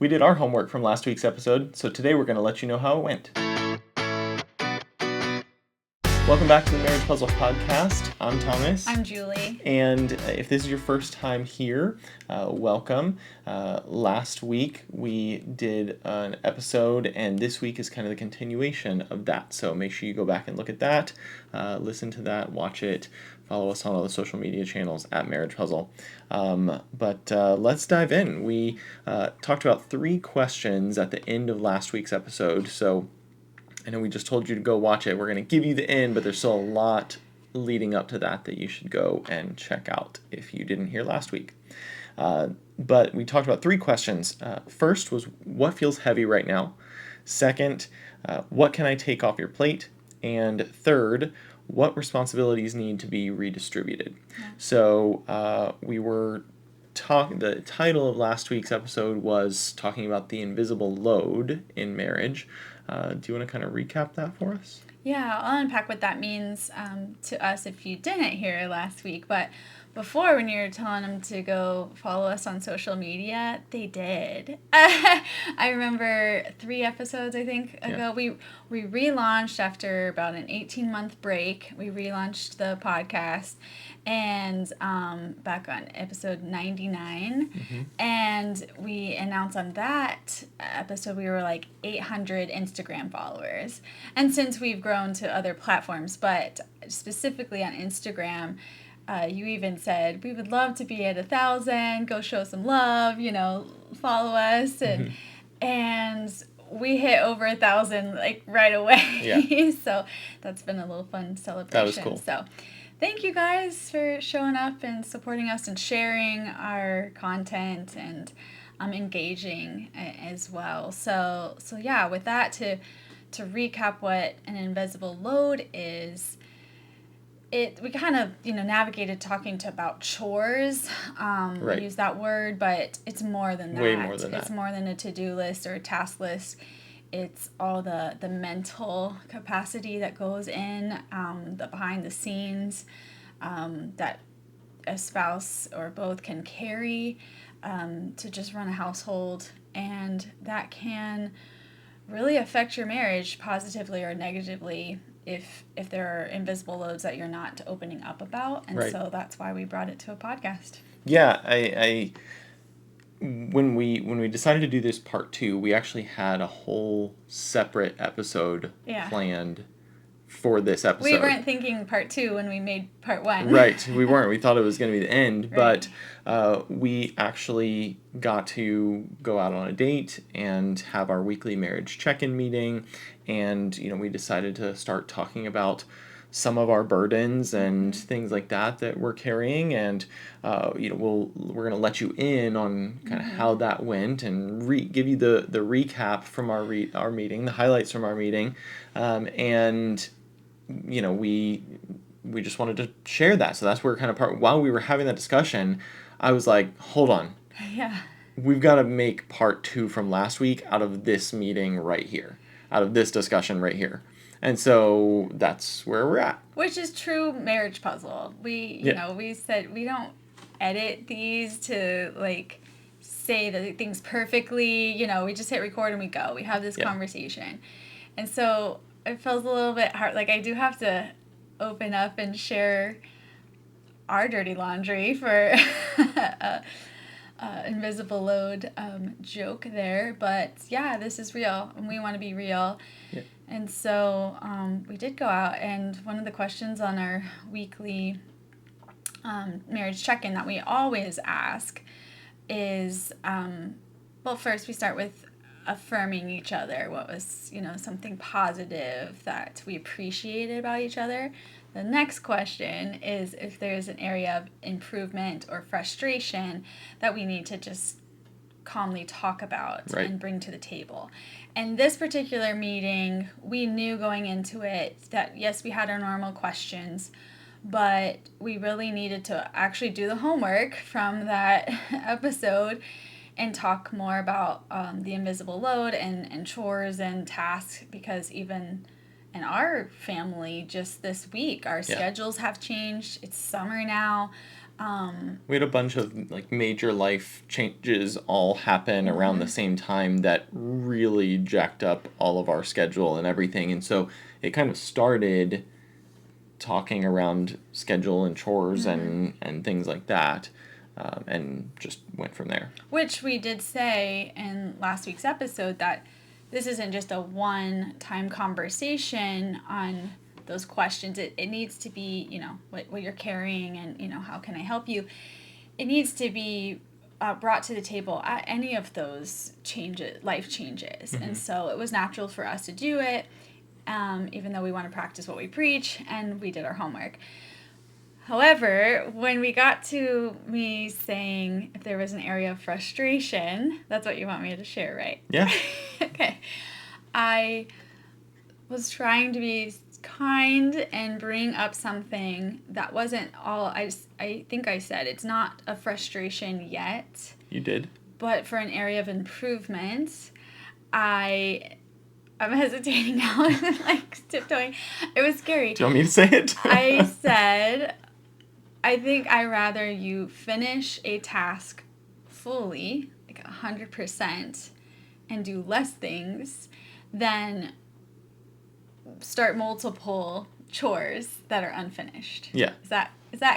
We did our homework from last week's episode, so today we're going to let you know how it went. Welcome back to the Marriage Puzzle Podcast. I'm Thomas. I'm Julie. And if this is your first time here, welcome. Last week we did an episode, and this week is kind of the continuation of that. So make sure you go back and look at that, listen to that, watch it, follow us on all the social media channels at Marriage Puzzle. But let's dive in. We talked about 3 questions at the end of last week's episode. So I know we just told you to go watch it. We're going to give you the end, but there's still a lot leading up to that you should go and check out if you didn't hear last week. But we talked about 3 questions. First was, what feels heavy right now? Second, what can I take off your plate? And third, what responsibilities need to be redistributed? Yeah. So we were the title of last week's episode was talking about the invisible load in marriage. Do you want to kind of recap that for us? Yeah, I'll unpack what that means to us if you didn't hear it last week. But before, when you were telling them to go follow us on social media, they did. I remember 3 episodes, I think, ago. Yeah. We relaunched after about an 18-month break. We relaunched the podcast, and back on episode 99. Mm-hmm. And we announced on that episode we were like 800 Instagram followers. And since we've grown to other platforms, but specifically on Instagram, you even said, we would love to be at 1,000, go show some love, follow us. And we hit over 1,000 like right away. Yeah. So that's been a little fun celebration. That was cool. So thank you guys for showing up and supporting us and sharing our content and engaging as well. So yeah, with that, to recap what an invisible load is, we kind of, navigated talking about chores. Right. We use that word, but it's more than that. Way more than that. It's more than a to-do list or a task list. It's all the mental capacity that goes in, the behind the scenes, that a spouse or both can carry to just run a household. And that can really affect your marriage positively or negatively if there are invisible loads that you're not opening up about. And right. So that's why we brought it to a podcast. Yeah, I when we decided to do this part 2, we actually had a whole separate episode planned for this episode. We weren't thinking part 2 when we made part 1. Right, we weren't. We thought it was going to be the end, right. But we actually got to go out on a date and have our weekly marriage check-in meeting, and we decided to start talking about some of our burdens and things like that we're carrying, and we're going to let you in on kind of how that went and give you the recap from our meeting, the highlights from our meeting, and we just wanted to share that. So that's where while we were having that discussion, I was like, hold on. Yeah. We've got to make part 2 from last week out of this meeting right here, out of this discussion right here. And so that's where we're at. Which is true marriage puzzle. We said we don't edit these to say the things perfectly. We just hit record and we go. We have this conversation. And so it feels a little bit hard. I do have to open up and share our dirty laundry for invisible load joke there. But yeah, this is real and we want to be real. Yeah. And so we did go out, and one of the questions on our weekly marriage check-in that we always ask is, first we start with affirming each other. What was, something positive that we appreciated about each other. The next question is if there's an area of improvement or frustration that we need to just calmly talk about and bring to the table. And this particular meeting, we knew going into it that, yes, we had our normal questions, but we really needed to actually do the homework from that episode and talk more about the invisible load and chores and tasks, because even in our family just this week, our schedules have changed. It's summer now. We had a bunch of like major life changes all happen around the same time that really jacked up all of our schedule and everything. And so it kind of started talking around schedule and chores and things like that, and just went from there. Which we did say in last week's episode that this isn't just a one-time conversation on those questions. It needs to be, what you're carrying and, how can I help you? It needs to be brought to the table at any of those life changes. And so it was natural for us to do it, even though we want to practice what we preach, and we did our homework. However, when we got to me saying if there was an area of frustration, that's what you want me to share, right? Yeah. Okay. I was trying to be kind and bring up something that wasn't all I think I said. It's not a frustration yet. You did. But for an area of improvement, I'm hesitating now and like tiptoeing. It was scary. Do you want me to say it? I said, I think I rather you finish a task fully, like 100%, and do less things than start multiple chores that are unfinished. Yeah. Is that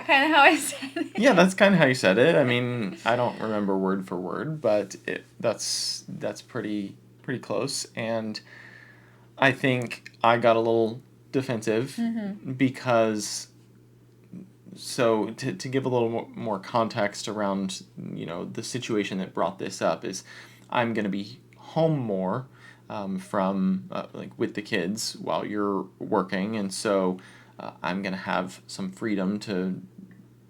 kind of how I said it? Yeah, that's kind of how you said it. I mean, I don't remember word for word, but that's pretty close. And I think I got a little defensive because, so to give a little more context around, the situation that brought this up is I'm going to be home more from like with the kids while you're working. And so I'm going to have some freedom to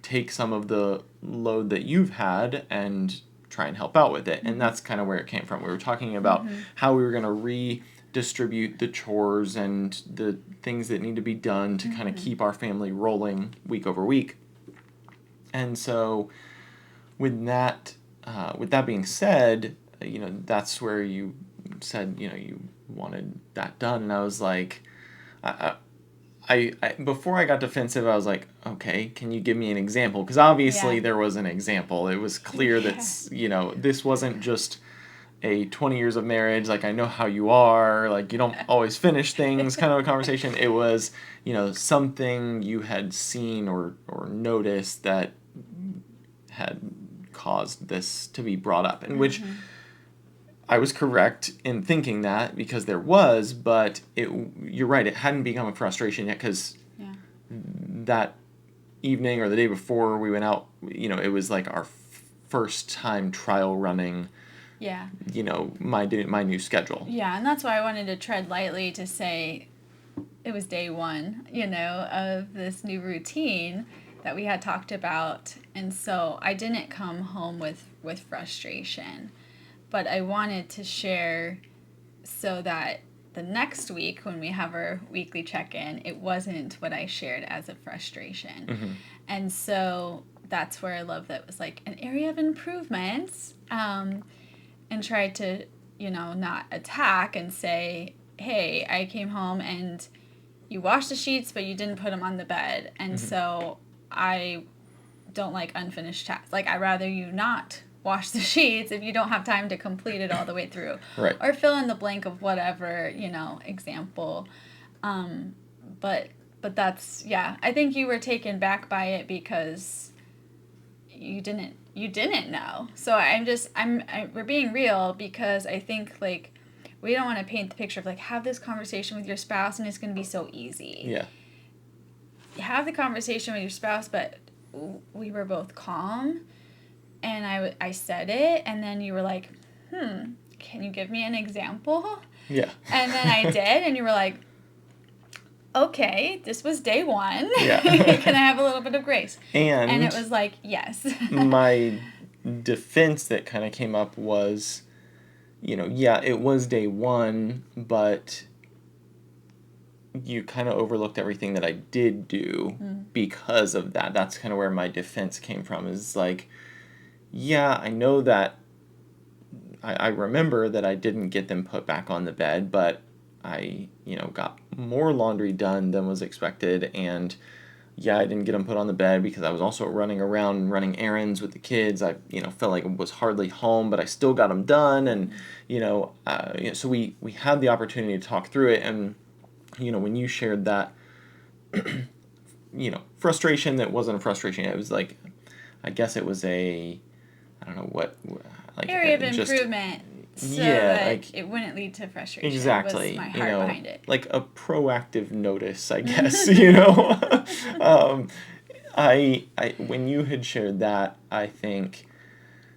take some of the load that you've had and try and help out with it. And that's kind of where it came from. We were talking about how we were going to redistribute the chores and the things that need to be done to kind of keep our family rolling week over week. And so with that being said, that's where you said, you wanted that done. And I was like, I before I got defensive, I was like, okay, can you give me an example? Because obviously there was an example. It was clear that, this wasn't just a 20 years of marriage, like I know how you are, like you don't always finish things kind of a conversation. It was, something you had seen or noticed that had caused this to be brought up, and which I was correct in thinking that because there was, but you're right, it hadn't become a frustration yet because that evening or the day before we went out, it was like our first time trial running my new schedule. Yeah, and that's why I wanted to tread lightly to say it was day one, of this new routine that we had talked about. And so I didn't come home with frustration. But I wanted to share so that the next week when we have our weekly check-in, it wasn't what I shared as a frustration. And so that's where I love that it was like an area of improvement, and tried to, not attack and say, hey, I came home and you washed the sheets, but you didn't put them on the bed. And so I don't like unfinished tasks. Like, I'd rather you not wash the sheets if you don't have time to complete it all the way through. Right. Or fill in the blank of whatever, example. But that's, I think you were taken back by it because you didn't know. So we're being real because I think, like, we don't want to paint the picture of, like, have this conversation with your spouse and it's going to be so easy. Yeah. Have the conversation with your spouse, but we were both calm. And I said it, and then you were like, can you give me an example? Yeah. And then I did, and you were like, okay, this was day one. Yeah. Can I have a little bit of grace? And it was like, yes. My defense that kind of came up was, it was day one, but you kind of overlooked everything that I did do because of that. That's kind of where my defense came from, is like, yeah, I know that I remember that I didn't get them put back on the bed, but I, got more laundry done than was expected, and yeah, I didn't get them put on the bed because I was also running around and running errands with the kids. I, felt like I was hardly home, but I still got them done. And, so we had the opportunity to talk through it. And, when you shared that, frustration that wasn't a frustration, it was like, I guess it was I don't know what, like, area of just, improvement. So yeah, that like, it wouldn't lead to frustration. exactly, Was my heart behind it. like a proactive notice, I guess, um, when you had shared that, I think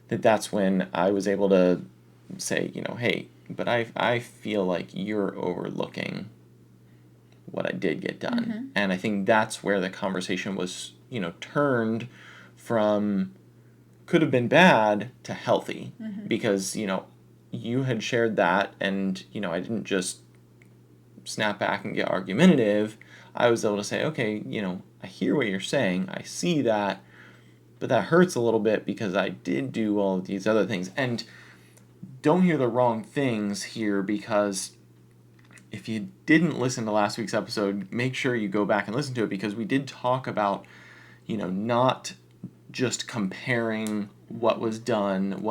that's when I was able to say, hey, but I feel like you're overlooking what I did get done. Mm-hmm. And I think that's where the conversation was, turned from could have been bad to healthy. Mm-hmm. Because, you had shared that and, I didn't just snap back and get argumentative. I was able to say, okay, I hear what you're saying. I see that, but that hurts a little bit because I did do all of these other things. And don't hear the wrong things here, because if you didn't listen to last week's episode, make sure you go back and listen to it, because we did talk about, not just comparing what was done,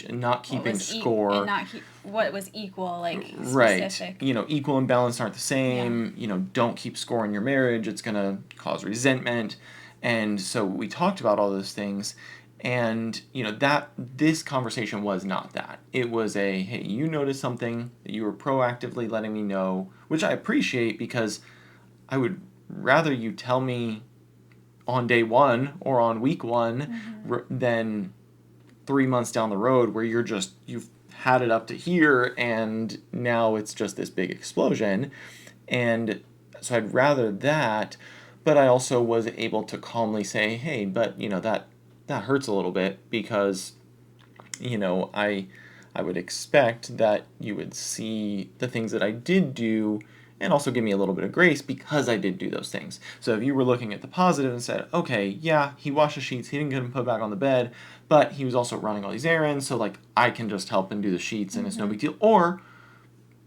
not keeping score. And not what was equal, like Right. specific. Equal and balanced aren't the same. Yeah. Don't keep score in your marriage. It's going to cause resentment. And so we talked about all those things. And, that this conversation was not that. It was hey, you noticed something that you were proactively letting me know, which I appreciate, because I would rather you tell me on day one or on week one than 3 months down the road where you've had it up to here and now it's just this big explosion. And so I'd rather that, but I also was able to calmly say, hey, but that hurts a little bit, because I would expect that you would see the things that I did do and also give me a little bit of grace because I did do those things. So if you were looking at the positive and said, okay, yeah, he washed the sheets, he didn't get them put back on the bed, but he was also running all these errands, so like I can just help and do the sheets and it's no big deal. Or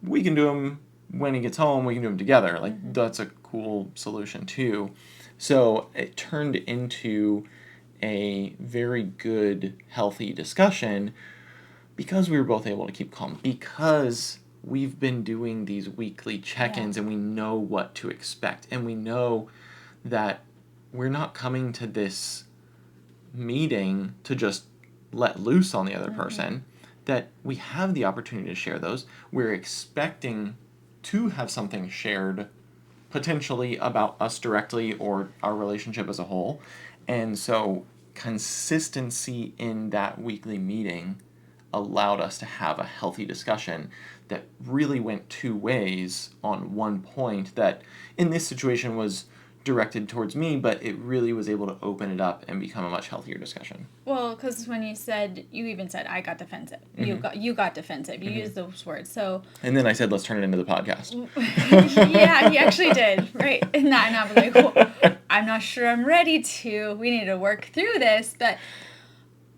we can do them when he gets home, we can do them together. Like that's a cool solution too. So it turned into a very good, healthy discussion because we were both able to keep calm, because we've been doing these weekly check-ins and we know what to expect, and we know that we're not coming to this meeting to just let loose on the other person, that we have the opportunity to share those. We're expecting to have something shared potentially about us directly or our relationship as a whole. And so consistency in that weekly meeting allowed us to have a healthy discussion that really went two ways on one point that in this situation was directed towards me, but it really was able to open it up and become a much healthier discussion. Well, because when you even said I got defensive. You got defensive. You used those words. So. And then I said, let's turn it into the podcast. Yeah, he actually did. Right. And I was like, well, I'm not sure I'm ready to. We need to work through this. But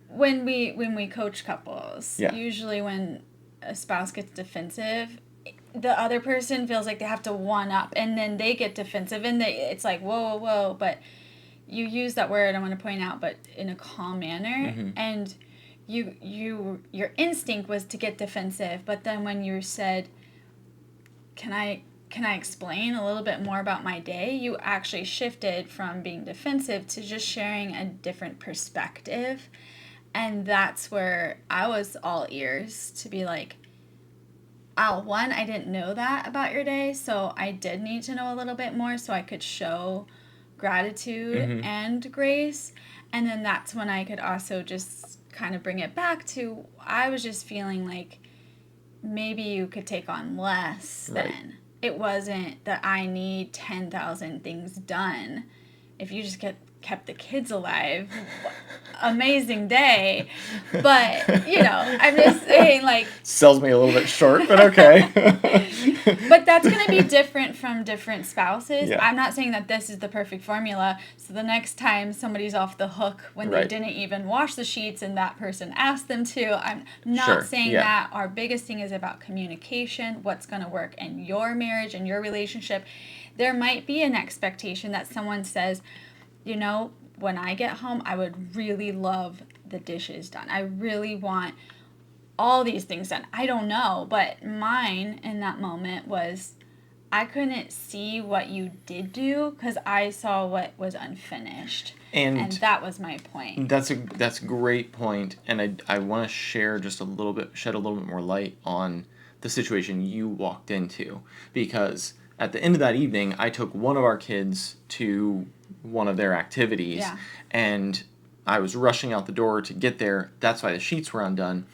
when we coach couples, usually when a spouse gets defensive, the other person feels like they have to one up, and then they get defensive, and it's like whoa. But you use that word, I want to point out, but in a calm manner, and your instinct was to get defensive, but then when you said, can I explain a little bit more about my day, you actually shifted from being defensive to just sharing a different perspective. And that's where I was all ears to be like, one, I didn't know that about your day, so I did need to know a little bit more so I could show gratitude and grace. And then that's when I could also just kind of bring it back to, I was just feeling like maybe you could take on less then. It wasn't that I need 10,000 things done. If you just kept the kids alive, amazing day. But, I'm just saying, like... Sells me a little bit short, but okay. But that's going to be different from different spouses. Yeah. I'm not saying that this is the perfect formula. So the next time somebody's off the hook when they didn't even wash the sheets and that person asked them to, I'm not saying that. Our biggest thing is about communication, what's going to work in your marriage and your relationship. There might be an expectation that someone says, when I get home, I would really love the dishes done. I really want all these things done. I don't know, but mine in that moment was I couldn't see what you did do because I saw what was unfinished. And that was my point. That's a great point, and I want to share just shed a little bit more light on the situation you walked into, because at the end of that evening, I took one of our kids to one of their activities, and I was rushing out the door to get there. That's why the sheets were undone.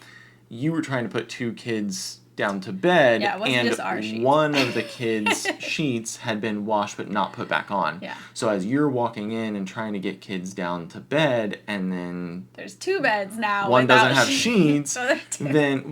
You were trying to put 2 kids down to bed, and one of the kids' sheets had been washed but not put back on. Yeah. So as you're walking in and trying to get kids down to bed, and then there's 2 beds now. One doesn't have sheets. Then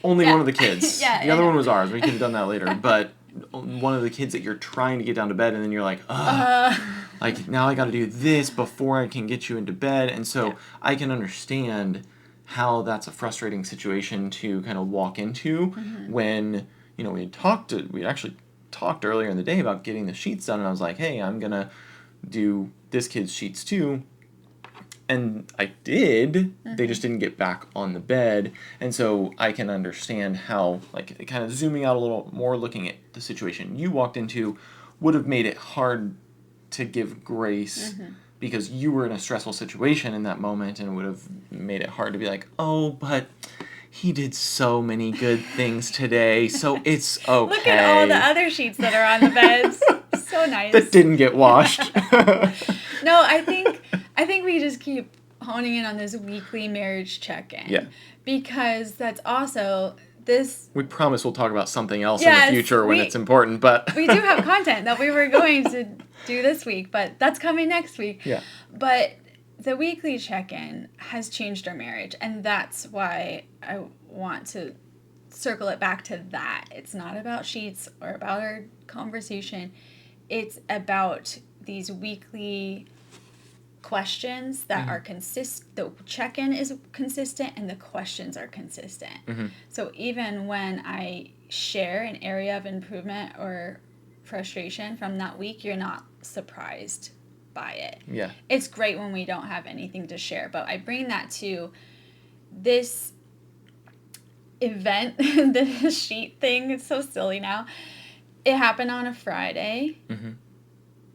only one of the kids. The other one was ours. We could have done that later. But one of the kids that you're trying to get down to bed, and then you're like, like now I got to do this before I can get you into bed, and so I can understand how that's a frustrating situation to kind of walk into when, we actually talked earlier in the day about getting the sheets done, and I was like, hey, I'm going to do this kid's sheets too. And I did. They just didn't get back on the bed. And so I can understand how, like, kind of zooming out a little more, looking at the situation you walked into would have made it hard to give grace because you were in a stressful situation in that moment, and it would have made it hard to be like, oh, but he did so many good things today, so it's okay. Look at all the other sheets that are on the beds. So nice. That didn't get washed. No, I think we just keep honing in on this weekly marriage check-in. Yeah. Because that's also this... We promise we'll talk about something else in the future when it's important, but... We do have content that we were going to do this week, but that's coming next week. Yeah. But the weekly check-in has changed our marriage, and that's why I want to circle it back to that. It's not about sheets or about our conversation. It's about these weekly questions that are consistent. The check-in is consistent and the questions are consistent. So even when I share an area of improvement or frustration from that week, you're not surprised by it. Yeah. It's great when we don't have anything to share, but I bring that to this event, the sheet thing. It's so silly now. It happened on a Friday,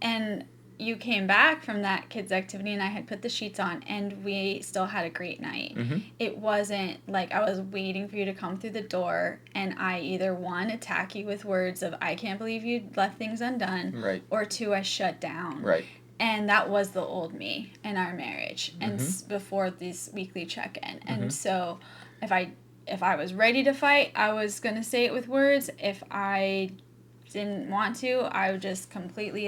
and you came back from that kids' activity, and I had put the sheets on, and we still had a great night. It wasn't like I was waiting for you to come through the door, and I either, 1, attack you with words of, I can't believe you left things undone, or 2, I shut down. Right. And that was the old me in our marriage, and before this weekly check-in. And so if I was ready to fight, I was going to say it with words. If I didn't want to, I would just completely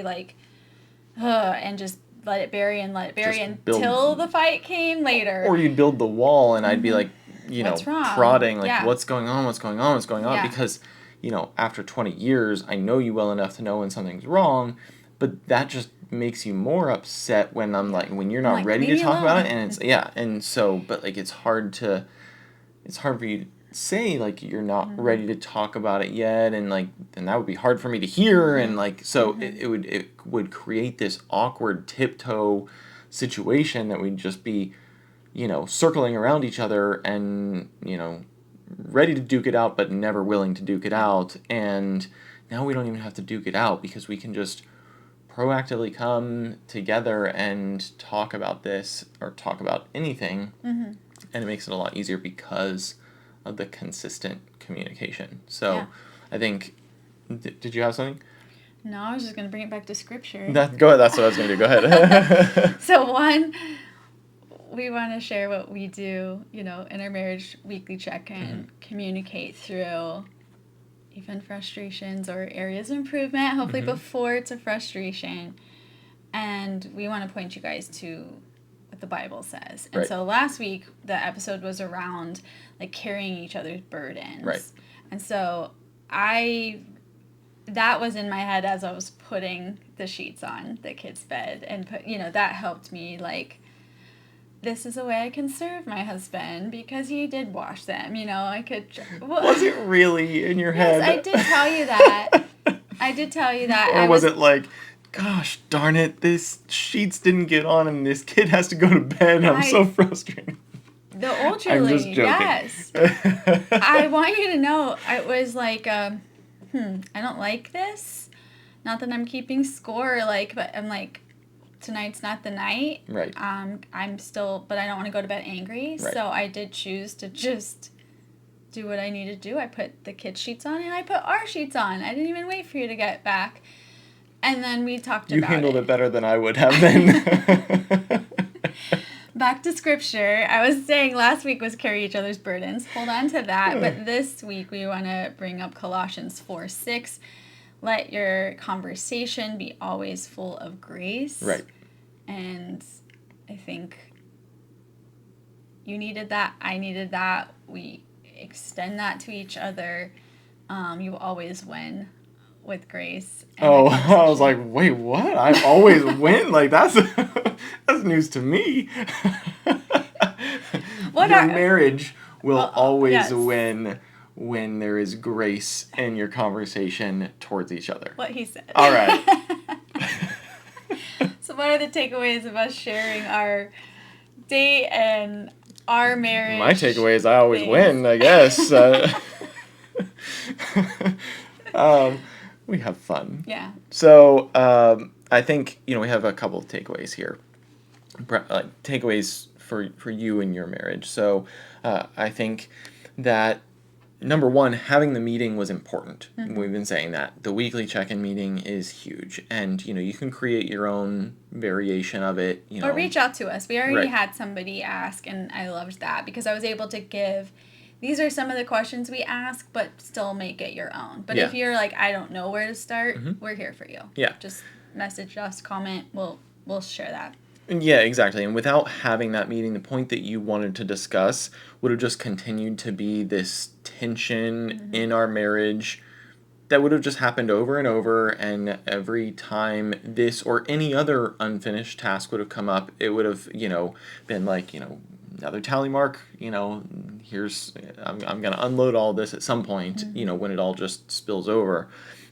and just let it bury until the fight came later. Or you'd build the wall, and I'd be like, what's wrong? prodding, what's going on, because, after 20 years, I know you well enough to know when something's wrong, but that just makes you more upset when when you're not ready to talk about it, and and so, but it's hard for you to say you're not ready to talk about it yet, and then that would be hard for me to hear, and so it would create this awkward tiptoe situation that we'd just be circling around each other and ready to duke it out but never willing to duke it out. And now we don't even have to duke it out because we can just proactively come together and talk about this or talk about anything, and it makes it a lot easier because of the consistent communication. So I think, did you have something? No, I was just going to bring it back to scripture. Go ahead. That's what I was going to do. Go ahead. So 1, we want to share what we do, in our marriage weekly check-in, communicate through even frustrations or areas of improvement, hopefully before it's a frustration. And we want to point you guys to what the Bible says. And so last week, the episode was around carrying each other's burdens. Right. And so that was in my head as I was putting the sheets on the kids' bed, and that helped me this is a way I can serve my husband because he did wash them. I could. Was it really in your head? Yes, I did tell you that. Or was it gosh darn it, this sheets didn't get on and this kid has to go to bed. I'm so frustrated. The older I'm just lady, joking. yes. I want you to know, I was like, I don't like this. Not that I'm keeping score, like, but I'm like, tonight's not the night. Right. I'm still, but I don't want to go to bed angry. Right. So I did choose to just do what I needed to do. I put the kids' sheets on and I put our sheets on. I didn't even wait for you to get back. And then we talked about it. You handled it better than I would have then. Back to scripture. I was saying last week was carry each other's burdens. Hold on to that. But this week we want to bring up Colossians 4:6. Let your conversation be always full of grace. Right. And I think you needed that. I needed that. We extend that to each other. You always win with grace. Oh, I was like, wait, what? I always win? Like, that's news to me. Your marriage will always win when there is grace in your conversation towards each other. What he said. All right. So what are the takeaways of us sharing our date and our marriage? My takeaway is I always win, I guess. We have fun. Yeah. So I think, we have a couple of takeaways here. Takeaways for you and your marriage. So I think that number one, having the meeting was important. Mm-hmm. We've been saying that. The weekly check-in meeting is huge. And, you can create your own variation of it. Or reach out to us. We already had somebody ask, and I loved that because I was able to give, these are some of the questions we ask, but still make it your own. But if you're like, I don't know where to start, we're here for you. Yeah. Just message us, comment, we'll share that. Yeah, exactly. And without having that meeting, the point that you wanted to discuss would have just continued to be this tension in our marriage that would have just happened over and over. And every time this or any other unfinished task would have come up, it would have, been like, another tally mark, here's, I'm going to unload all this at some point, when it all just spills over.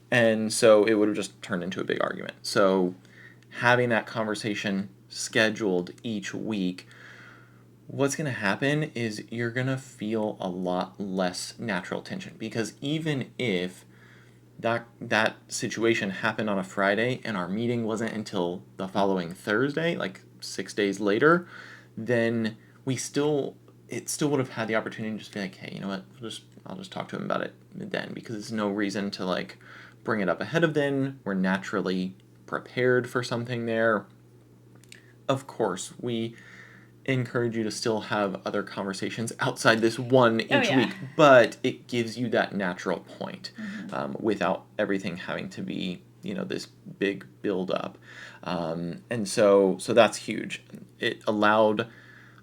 And so it would have just turned into a big argument. So having that conversation scheduled each week, what's going to happen is you're going to feel a lot less natural tension, because even if that situation happened on a Friday and our meeting wasn't until the following Thursday, like 6 days later, then it still would have had the opportunity to just be like, hey, you know what, I'll just talk to him about it then, because there's no reason to like bring it up ahead of then. We're naturally prepared for something there. Of course, we encourage you to still have other conversations outside this one each week, but it gives you that natural point without everything having to be, this big build up. And so that's huge. It allowed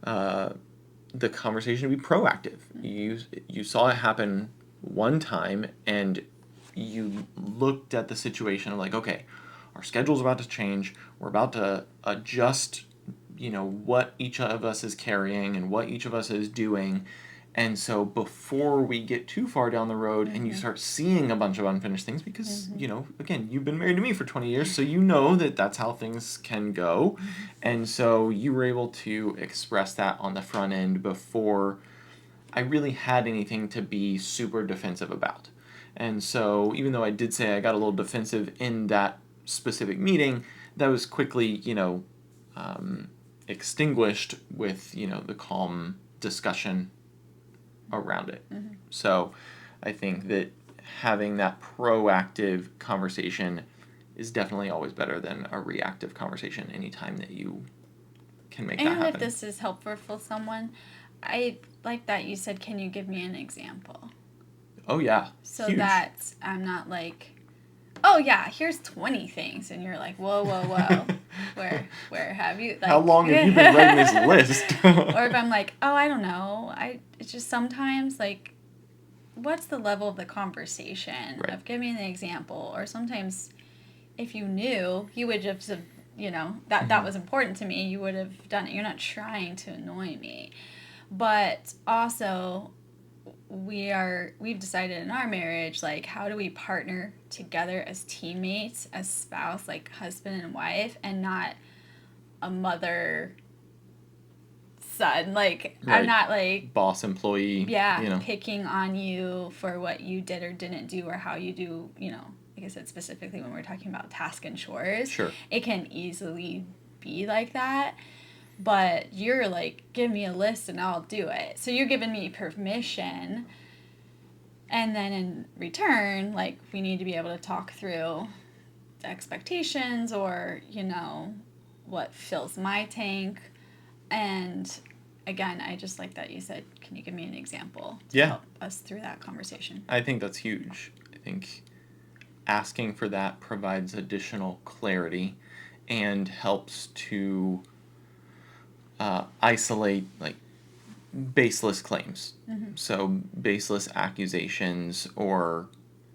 the conversation to be proactive. You saw it happen one time and you looked at the situation and like, okay, our schedule's about to change. We're about to adjust, what each of us is carrying and what each of us is doing. And so before we get too far down the road and you start seeing a bunch of unfinished things, because, again, you've been married to me for 20 years, so you know that that's how things can go. And so you were able to express that on the front end before I really had anything to be super defensive about. And so even though I did say I got a little defensive in that specific meeting, that was quickly, extinguished with, the calm discussion around it. So I think that having that proactive conversation is definitely always better than a reactive conversation anytime that you can make that happen. And if this is helpful for someone, I like that you said, can you give me an example? Oh, yeah. So huge. that I'm not like, oh, yeah, here's 20 things. And you're like, whoa. where have you? Like, how long have you been writing this list? Or if I'm like, oh, I don't know. It's just sometimes like, what's the level of the conversation of giving an example? Or sometimes if you knew, you would just have, that was important to me. You would have done it. You're not trying to annoy me. But also, we've decided in our marriage, like, how do we partner together as teammates, as spouse, like husband and wife, and not a mother son. Like, Right. I'm not like boss employee. Picking on you for what you did or didn't do or how you do, like I said, specifically when we're talking about task and chores. Sure. It can easily be like that. But you're like, give me a list and I'll do it. So you're giving me permission. And then in return, like, we need to be able to talk through the expectations or, what fills my tank. And again, I just like that you said, can you give me an example to help us through that conversation? I think that's huge. I think asking for that provides additional clarity and helps to isolate like baseless claims. Mm-hmm. So baseless accusations or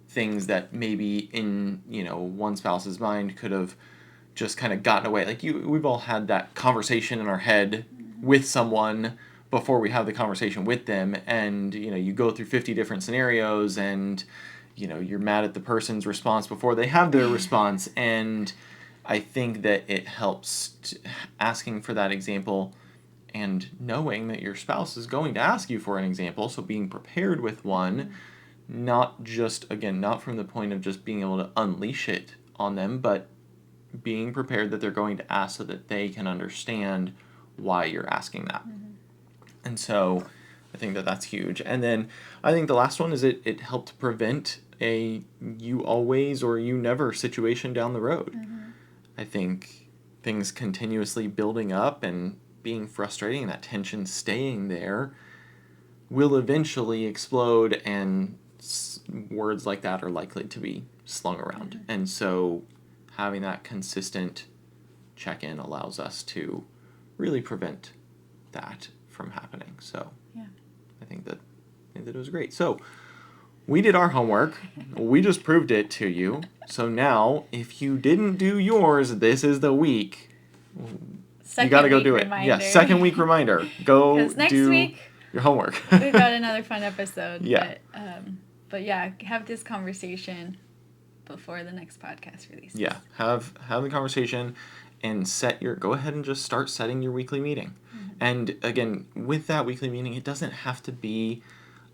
things that maybe in one spouse's mind could have just kind of gotten away. Like we've all had that conversation in our head with someone before we have the conversation with them, and you go through 50 different scenarios, and you're mad at the person's response before they have their response. And I think that it helps asking for that example and knowing that your spouse is going to ask you for an example, so being prepared with one, not from the point of just being able to unleash it on them, but being prepared that they're going to ask so that they can understand why you're asking that. Mm-hmm. And so I think that that's huge. And then I think the last one is it helped prevent a you always or you never situation down the road. Mm-hmm. I think things continuously building up and being frustrating and that tension staying there will eventually explode, and words like that are likely to be slung around. Mm-hmm. And so having that consistent check-in allows us to really prevent that from happening. So yeah. I think that it was great. So we did our homework. We just proved it to you. So now, if you didn't do yours, this is the week. You got to go do it. Yeah, second week reminder. Go next do week, your homework. We've got another fun episode. Yeah. But yeah, have this conversation before the next podcast releases. Yeah, have the conversation and go ahead and just start setting your weekly meeting. Mm-hmm. And again, with that weekly meeting, it doesn't have to be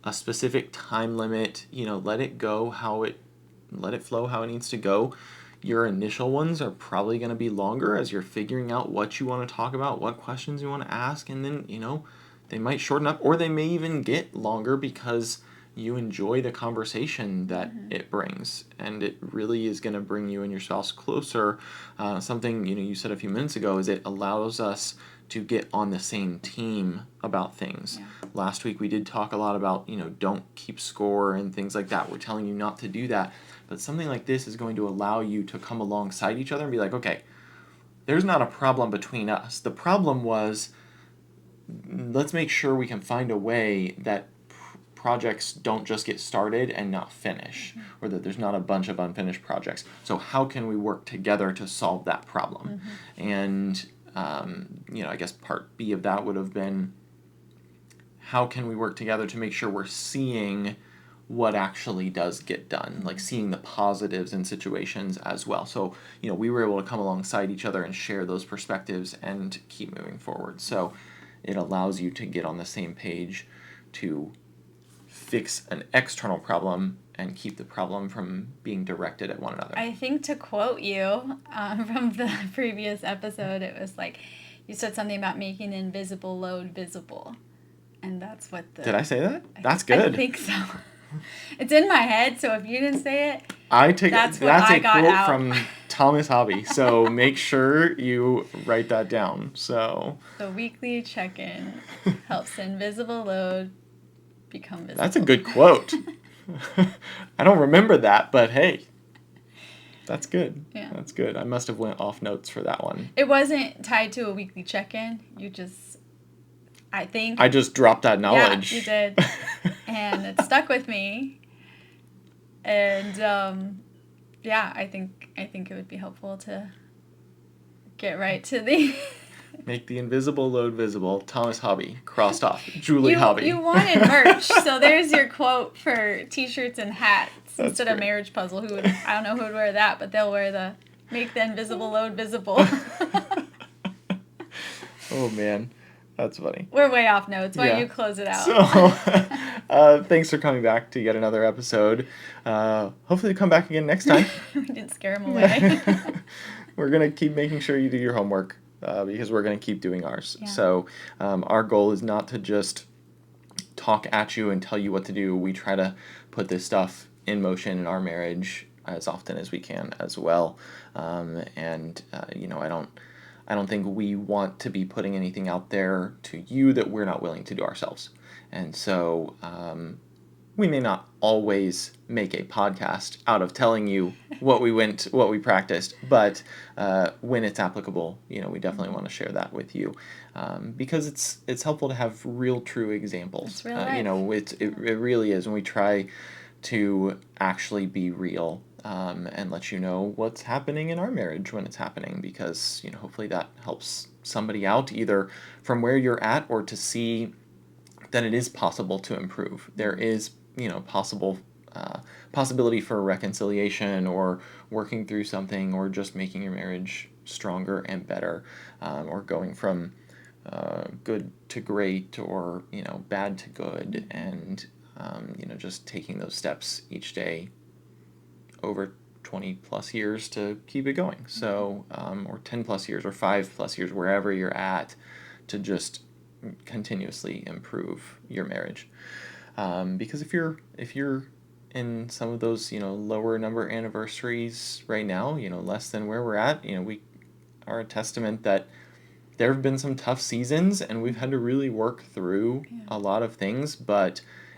a specific time limit. Let it flow how it needs to go. Your initial ones are probably going to be longer as you're figuring out what you want to talk about, what questions you want to ask, and then, they might shorten up, or they may even get longer because you enjoy the conversation that it brings, and it really is going to bring you and your spouse closer. Something, you said a few minutes ago is it allows us to get on the same team about things. Yeah. Last week we did talk a lot about, don't keep score and things like that. We're telling you not to do that. But something like this is going to allow you to come alongside each other and be like, okay, there's not a problem between us. The problem was, let's make sure we can find a way that projects don't just get started and not finish, or that there's not a bunch of unfinished projects. So how can we work together to solve that problem? And, I guess part B of that would have been, how can we work together to make sure we're seeing what actually does get done, like seeing the positives in situations as well. So, we were able to come alongside each other and share those perspectives and keep moving forward. So it allows you to get on the same page to fix an external problem and keep the problem from being directed at one another. I think, to quote you from the previous episode, it was like, you said something about making the invisible load visible. And that's what Did I say that? That's good. I think so. It's in my head, so if you didn't say it, that's a quote from Thomas Hobby. So make sure you write that down. So the weekly check-in helps the invisible load become visible. That's a good quote. I don't remember that, but hey, that's good. Yeah. That's good. I must have went off notes for that one. It wasn't tied to a weekly check-in. I just dropped that knowledge. Yeah, you did. And it stuck with me. And I think it would be helpful to get right to the Make the invisible load visible. Thomas Hobby. Crossed off. Julie Hobby. You wanted merch, so there's your quote for t-shirts and hats. That's Instead great. of marriage puzzle. I don't know who would wear that, but they'll wear the make the invisible load visible. Oh, man. That's funny. We're way off notes. Why don't Yeah. you close it out? So, thanks for coming back to yet another episode. Hopefully you come back again next time. We didn't scare him away. We're going to keep making sure you do your homework because we're going to keep doing ours. Yeah. So our goal is not to just talk at you and tell you what to do. We try to put this stuff in motion in our marriage as often as we can as well. I don't think we want to be putting anything out there to you that we're not willing to do ourselves. And so we may not always make a podcast out of telling you what we practiced, but when it's applicable, we definitely want to share that with you because it's helpful to have real, true examples. It's real life. It really is, and we try to actually be real and let you know what's happening in our marriage when it's happening, because hopefully that helps somebody out either from where you're at or to see that it is possible to improve. There is possibility for reconciliation or working through something or just making your marriage stronger and better, or going from good to great or bad to good, and just taking those steps each day over 20 plus years to keep it going. So or 10 plus years or 5 plus years, wherever you're at, to just continuously improve your marriage. Because if you're in some of those lower number anniversaries right now, less than where we're at, we are a testament that there have been some tough seasons and we've had to really work through a lot of things,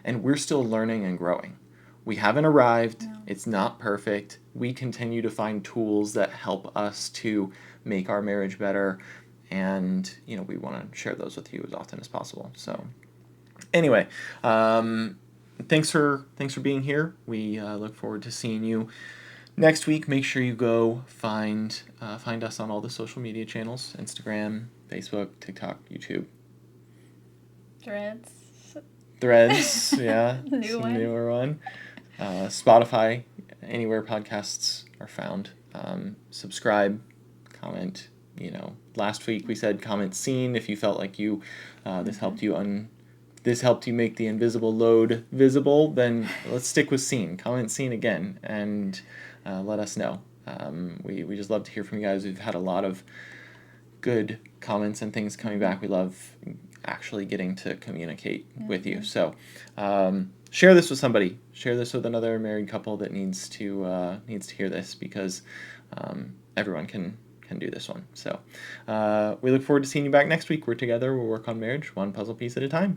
and we're still learning and growing. We haven't arrived. No. It's not perfect. We continue to find tools that help us to make our marriage better, and we want to share those with you as often as possible. So anyway, thanks for being here. We look forward to seeing you next week. Make sure you go find us on all the social media channels: Instagram, Facebook, TikTok, YouTube. Threads, yeah. Newer one. Spotify, anywhere podcasts are found. Subscribe, comment. Last week we said comment seen if you felt like this helped you make the invisible load visible. Then let's stick with seen. Comment seen again, and let us know. We just love to hear from you guys. We've had a lot of good comments and things coming back. We love actually getting to communicate with you. So share this with somebody. Share this with another married couple that needs to hear this, because everyone can do this one. So we look forward to seeing you back next week. We're together. We'll work on marriage one puzzle piece at a time.